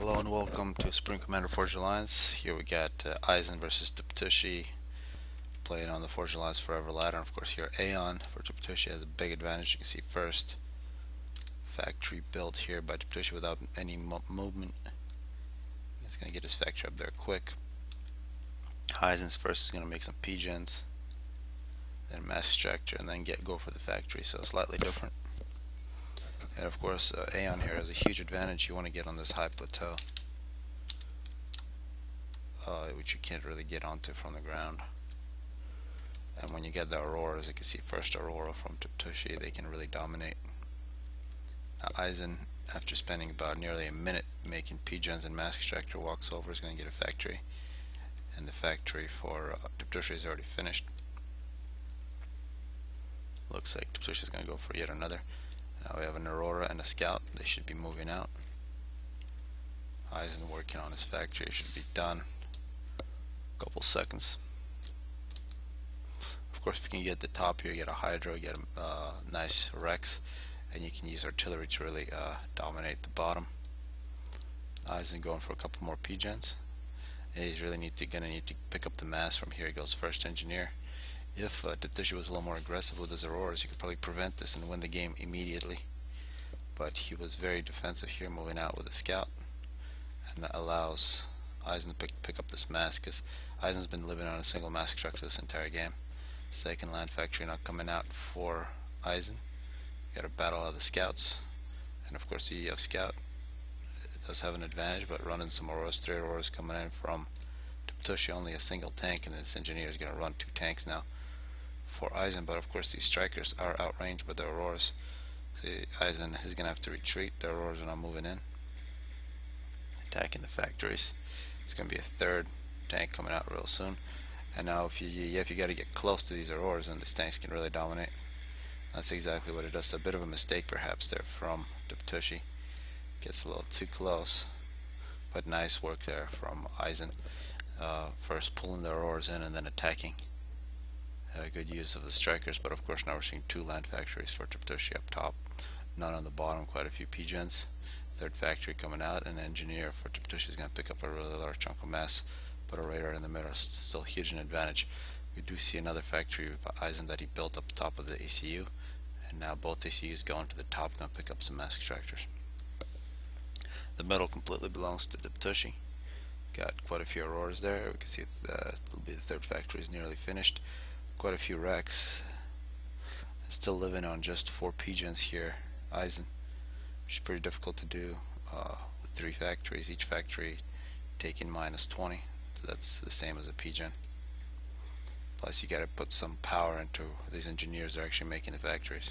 Hello and welcome to Spring Commander Forge Alliance. Here we got Isen versus Tiptushi playing on the Forge Alliance Forever ladder. And of course here Aeon for Tiptushi has a big advantage. You can see first factory built here by Tiptushi without any movement. He's going to get his factory up there quick. Isen's first is going to make some P-gens, then mass extractor, and then go for the factory, so slightly different. And of course Aeon here has a huge advantage. You want to get on this high plateau, which you can't really get onto from the ground. And when you get the auroras, you can see first aurora from Tiptushi, they can really dominate. Now Isen, after spending about nearly a minute making P-gens and mass extractor, walks over, is going to get a factory, and the factory for Tiptushi is already finished. Looks like Tiptushi is going to go for yet another. Now we have an aurora and a scout. They should be moving out. Isen working on his factory, should be done a couple seconds. Of course, if you can get the top here, get a hydro, get a nice Rex, and you can use artillery to really dominate the bottom. Isen going for a couple more P-gens. He's really gonna need to pick up the mass. From here he goes first engineer. If Tiptushi was a little more aggressive with his auroras, he could probably prevent this and win the game immediately. But he was very defensive here, moving out with a scout, and that allows Isen to pick up this mass, because Eisen's been living on a single mass extractor this entire game. Second land factory not coming out for Isen. Got to battle out of the scouts, and of course the scout does have an advantage, but running some auroras, 3 auroras coming in from Tiptushi, only a single tank, and this engineer is going to run 2 tanks now for Isen. But of course these strikers are outranged by the auroras. See, Isen is going to have to retreat. The auroras are not moving in, attacking the factories. It's going to be a third tank coming out real soon. And now if you got to get close to these auroras, and these tanks can really dominate. That's exactly what it does. So a bit of a mistake perhaps there from Tiptushi. Gets a little too close, but nice work there from Isen. First pulling the auroras in and then attacking. Good use of the strikers, but of course now we're seeing 2 land factories for Tiptushi up top, none on the bottom, quite a few P-gens. Third factory coming out, and engineer for Tiptushi is going to pick up a really large chunk of mass, but a radar in the middle is still huge an advantage. We do see another factory by Isen that he built up top of the ACU, and now both ACUs going to the top, going to pick up some mass extractors. The middle completely belongs to Tiptushi. Got quite a few auroras there. We can see it'll be the third factory is nearly finished. Quite a few wrecks. Still living on just 4 P-gens here, Isen, which is pretty difficult to do with 3 factories, each factory taking -20, so that's the same as a P-gen. Plus you got to put some power into these engineers that are actually making the factories.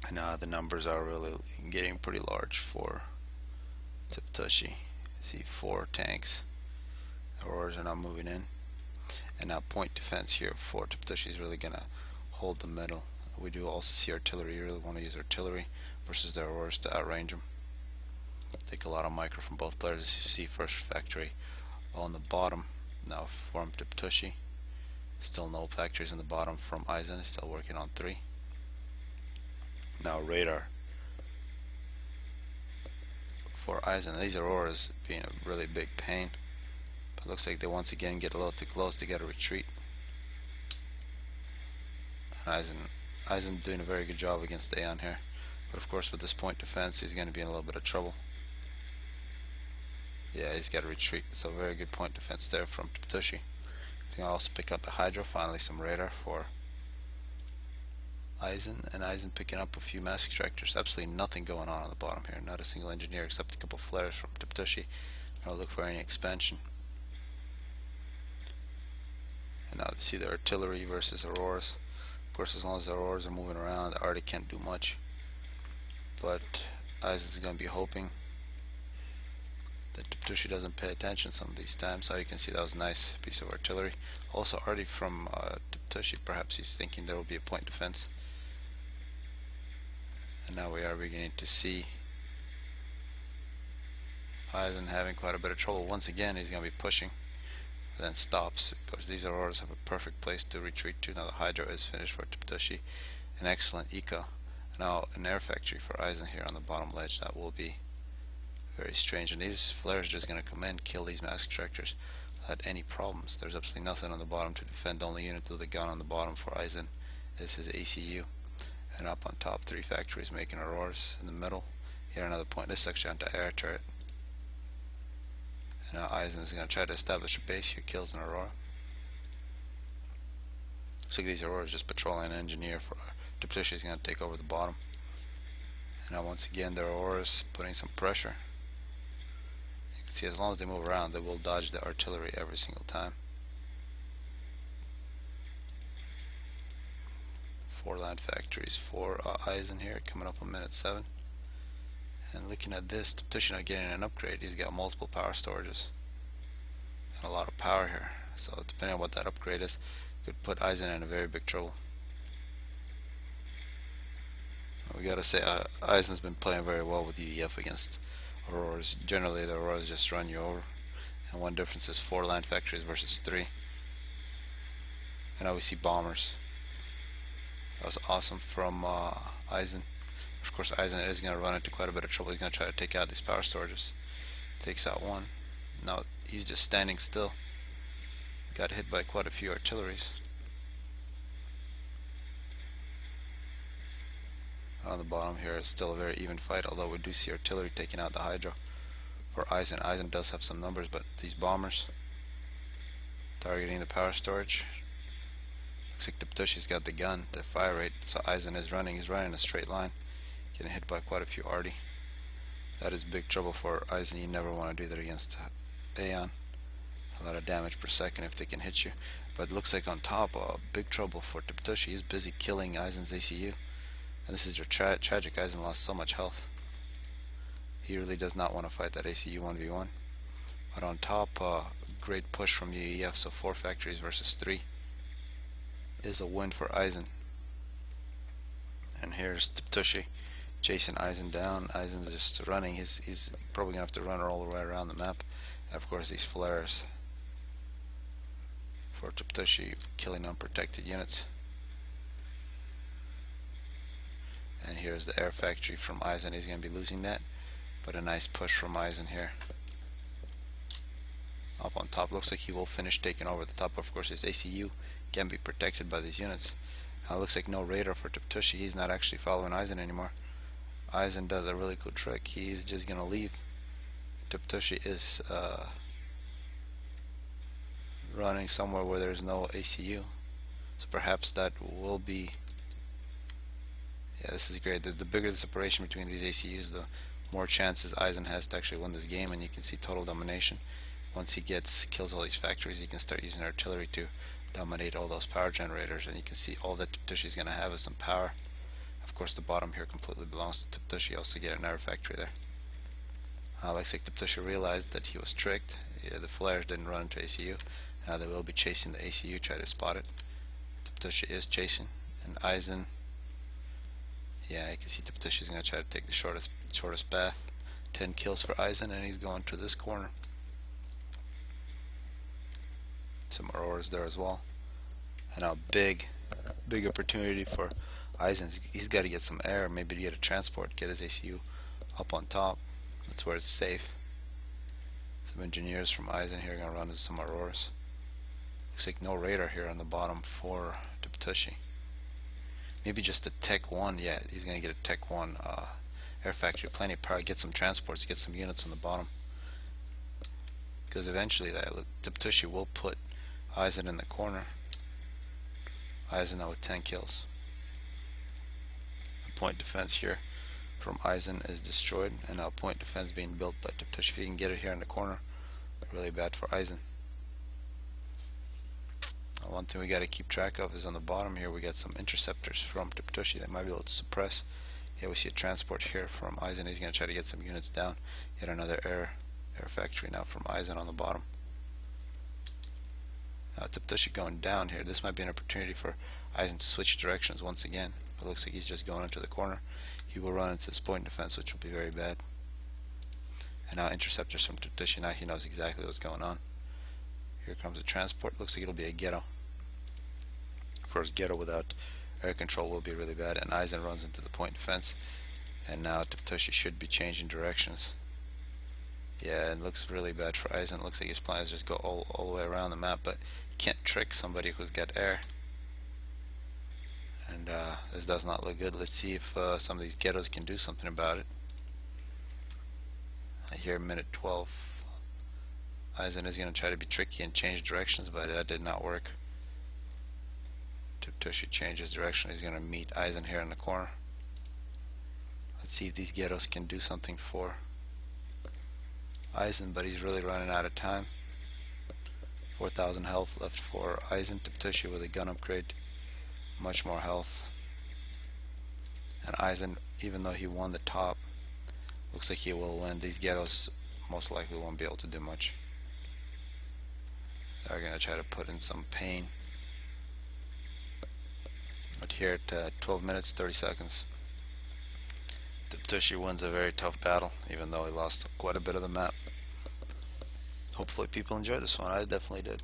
And now the numbers are really getting pretty large for Tiptushi. See 4 tanks. Auroras are not moving in. And now point defense here for Tiptushi is really going to hold the middle. We do also see artillery. You really want to use artillery versus the auroras to outrange them. Take a lot of micro from both players. You see first factory on the bottom now from Tiptushi. Still no factories in the bottom from Isen. He's still working on 3. Now radar for Isen. These auroras being a really big pain. But looks like they once again get a little too close. They got to retreat. Isen doing a very good job against Aeon here. But of course with this point defense he's going to be in a little bit of trouble. Yeah, he's got to retreat. So very good point defense there from Tiptushi. I think I'll also pick up the hydro. Finally some radar for Isen, and Isen picking up a few mass extractors. Absolutely nothing going on the bottom here. Not a single engineer except a couple flares from Tiptushi. I'll look for any expansion. And now see the artillery versus auroras. Of course, as long as the auroras are moving around, the arty can't do much. But Isen's going to be hoping that Tiptushi doesn't pay attention some of these times. So you can see that was a nice piece of artillery. Also arty from Tiptushi. Perhaps he's thinking there will be a point defense. And now we are beginning to see Isen having quite a bit of trouble. Once again, he's going to be pushing, then stops, because these auroras have a perfect place to retreat to. Now the hydro is finished for Tiptushi. An excellent eco. Now an air factory for Isen here on the bottom ledge. That will be Very strange. And these flares are just going to come in, kill these mass extractors without any problems. There's absolutely nothing on the bottom to defend. The only unit with the gun on the bottom for Isen is his ACU. And up on top, 3 factories making auroras. In the middle, here another point. This is actually anti-air turret. And now Isen is going to try to establish a base here, kills an aurora. Looks like these auroras just patrolling an engineer for Tiptushi is going to take over the bottom. And now once again, the auroras putting some pressure. You can see as long as they move around, they will dodge the artillery every single time. 4 land factories for Isen here, coming up on minute 7. And looking at this, Tiptushi not getting an upgrade. He's got multiple power storages and a lot of power here. So depending on what that upgrade is, could put Isen in a very big trouble. We gotta say, Eisen's been playing very well with UEF against auroras. Generally, the auroras just run you over. And one difference is 4 land factories versus 3. And now we see bombers. That was awesome from Isen. Of course, Isen is going to run into quite a bit of trouble. He's going to try to take out these power storages. Takes out one. Now he's just standing still. Got hit by quite a few artilleries. On the bottom here is still a very even fight, although we do see artillery taking out the Hydra for Isen. Isen does have some numbers, but these bombers targeting the power storage. Looks like Tiptushi's got the gun, the fire rate, so Isen is running. He's running in a straight line, getting hit by quite a few arty. That is big trouble for Isen. You never want to do that against Aeon. A lot of damage per second if they can hit you. But it looks like on top, big trouble for Tiptushi. He's busy killing Isen's ACU. And this is your tragic. Isen lost so much health. He really does not want to fight that ACU 1v1. But on top, great push from UEF, so 4 factories versus 3 is a win for Isen. And here's Tiptushi chasing Isen down. Isen's just running. He's probably going to have to run all the way around the map. And of course, these flares for Tiptushi killing unprotected units. And here's the air factory from Isen. He's going to be losing that. But a nice push from Isen here. Up on top, looks like he will finish taking over the top. Of course, his ACU can be protected by these units. Looks like no radar for Tiptushi. He's not actually following Isen anymore. Isen does a really cool trick. He's just going to leave. Tiptushi is running somewhere where there's no ACU. So perhaps that will be... Yeah, this is great. The bigger the separation between these ACUs, the more chances Isen has to actually win this game. And you can see total domination. Once he kills all these factories, he can start using artillery to dominate all those power generators, and you can see all that Tiptushi is going to have is some power. Of course, the bottom here completely belongs to Tiptushi. Also get an air factory there. Looks like Tiptushi realized that he was tricked. Yeah, the flares didn't run into ACU. Now they will be chasing the ACU, try to spot it. Tiptushi is chasing, and Isen. Yeah, you can see Tiptushi is going to try to take the shortest path. 10 kills for Isen, and he's going to this corner. Some auroras there as well. And now big opportunity for Isen. He's got to get some air, maybe to get a transport, get his ACU up on top. That's where it's safe. Some engineers from Isen here are going to run into some auroras. Looks like no radar here on the bottom for Tiptushi. Maybe just a Tech 1. Yeah, he's going to get a Tech 1 air factory. Plenty of power. Get some transports, get some units on the bottom. Because eventually Tiptushi will put Isen in the corner. Isen now with 10 kills. The point defense here from Isen is destroyed, and now point defense being built by Tiptushi. If he can get it here in the corner, really bad for Isen. One thing we got to keep track of is on the bottom here we got some interceptors from Tiptushi that might be able to suppress. Here we see a transport here from Isen. He's going to try to get some units down. Yet another air factory now from Isen on the bottom. Tiptushi going down here. This might be an opportunity for Isen to switch directions once again. But it looks like he's just going into the corner. He will run into this point defense, which will be very bad. And now interceptors from Tiptushi. Now he knows exactly what's going on. Here comes a transport. Looks like it'll be a ghetto. Of course, ghetto without air control will be really bad. And Isen runs into the point defense. And now Tiptushi should be changing directions. Yeah, it looks really bad for Isen. It looks like his plan is just go all the way around the map, but you can't trick somebody who's got air. And this does not look good. Let's see if some of these ghettos can do something about it. Here, minute 12. Isen is going to try to be tricky and change directions, but that did not work. Tiptushi changes direction. He's going to meet Isen here in the corner. Let's see if these ghettos can do something for Isen, but he's really running out of time. 4,000 health left for Isen. Tiptushi with a gun upgrade, much more health. And Isen, even though he won the top, looks like he will win. These ghettos most likely won't be able to do much. They're going to try to put in some pain. But here at 12 minutes 30 seconds, Tiptushi wins a very tough battle, even though he lost quite a bit of the map. Hopefully people enjoyed this one. I definitely did.